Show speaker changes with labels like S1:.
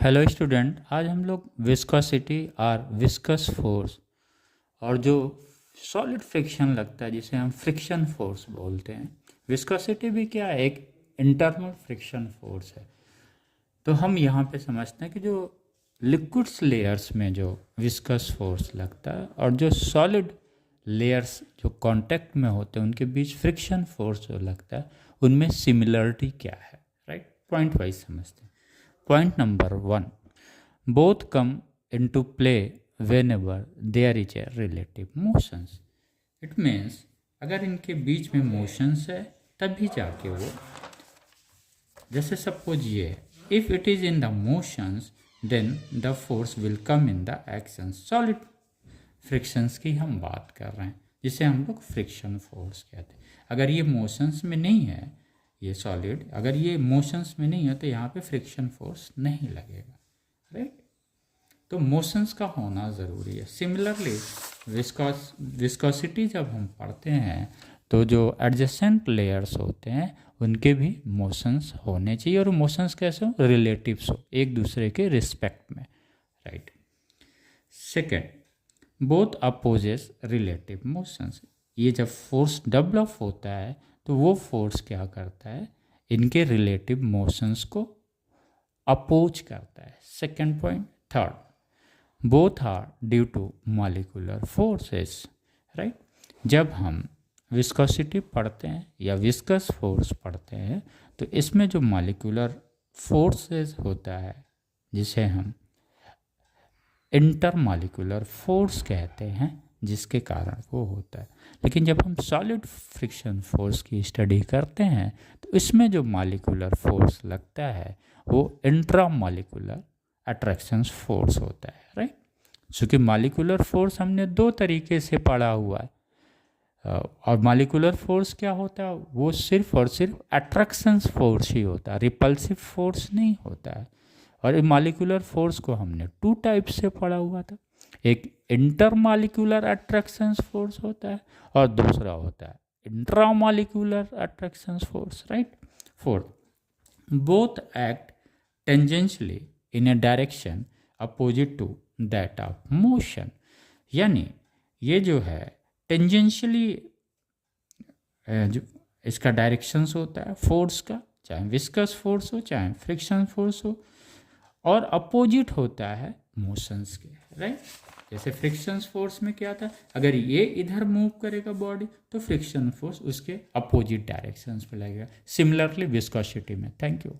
S1: Hello student, आज हम लोग विस्कोसिटी और विस्कस फोर्स और जो सॉलिड फ्रिक्शन लगता है जिसे हम फ्रिक्शन फोर्स बोलते हैं। विस्कोसिटी भी क्या है, एक इंटरनल फ्रिक्शन फोर्स है। तो हम यहाँ पे समझते हैं कि जो लिक्विड्स लेयर्स में जो विस्कस फोर्स लगता है और जो सॉलिड लेयर्स जो कांटेक्ट में होते हैं उनके बीच फ्रिक्शन फोर्स जो लगता है उनमें सिमिलरिटी क्या है, राइट। पॉइंट वाइज समझते हैं। Point number 1, both come into play whenever there is a relative motions. It means अगर इनके बीच में मोशंस है तभी जाके वो, जैसे सपोज ये है, if it is in the motions then the force will come in the action. Solid frictions की हम बात कर रहे हैं जिसे हम लोग फ्रिक्शन फोर्स कहते हैं। अगर ये मोशंस में नहीं है, ये सॉलिड अगर ये मोशंस में नहीं है तो यहाँ पे फ्रिक्शन फोर्स नहीं लगेगा, राइट। तो मोशंस का होना ज़रूरी है। सिमिलरली विस्कोसिटी जब हम पढ़ते हैं तो जो एडजेसेंट लेयर्स होते हैं उनके भी मोशंस होने चाहिए, और मोशंस कैसे हो, रिलेटिव्स हो, एक दूसरे के रिस्पेक्ट में, right. Second, both opposes relative motions. ये जब फोर्स डेवलप होता है तो वो फोर्स क्या करता है, इनके रिलेटिव मोशंस को अपोज करता है। Second point. Third, both are due to molecular forces, right. जब हम विस्कोसिटी पढ़ते हैं या विस्कस फोर्स पढ़ते हैं तो इसमें जो मॉलिक्यूलर फोर्सेस होता है जिसे हम इंटरमॉलिक्यूलर फोर्स कहते हैं, जिसके कारण वो होता है। लेकिन जब हम सॉलिड फ्रिक्शन फोर्स की स्टडी करते हैं तो इसमें जो मॉलिक्यूलर फोर्स लगता है वो इंट्रामॉलिक्यूलर अट्रैक्शन फोर्स होता है, राइट। क्योंकि मॉलिक्यूलर फोर्स हमने दो तरीके से पढ़ा हुआ है, और मॉलिक्यूलर फोर्स क्या होता है, वो सिर्फ और सिर्फ अट्रैक्शन फोर्स ही होता है, रिपल्सिव फोर्स नहीं होता है। और मॉलिक्यूलर फोर्स को हमने टू टाइप से पढ़ा हुआ था, एक इंटरमॉलिक्यूलर अट्रैक्शन फोर्स होता है और दूसरा होता है intramolecular attraction force, right. Fourth, both act tangentially in a direction opposite to that of motion. यानी ये जो है टेंजेंशियली जो इसका डायरेक्शंस होता है फोर्स का, चाहे विस्कस फोर्स हो चाहे फ्रिक्शन फोर्स हो, और अपोजिट होता है मोशंस के, राइट। जैसे फ्रिक्शन फोर्स में क्या था, अगर ये इधर मूव करेगा बॉडी तो फ्रिक्शन फोर्स उसके अपोजिट डायरेक्शंस पे लगेगा। सिमिलरली विस्कोसिटी में। Thank you.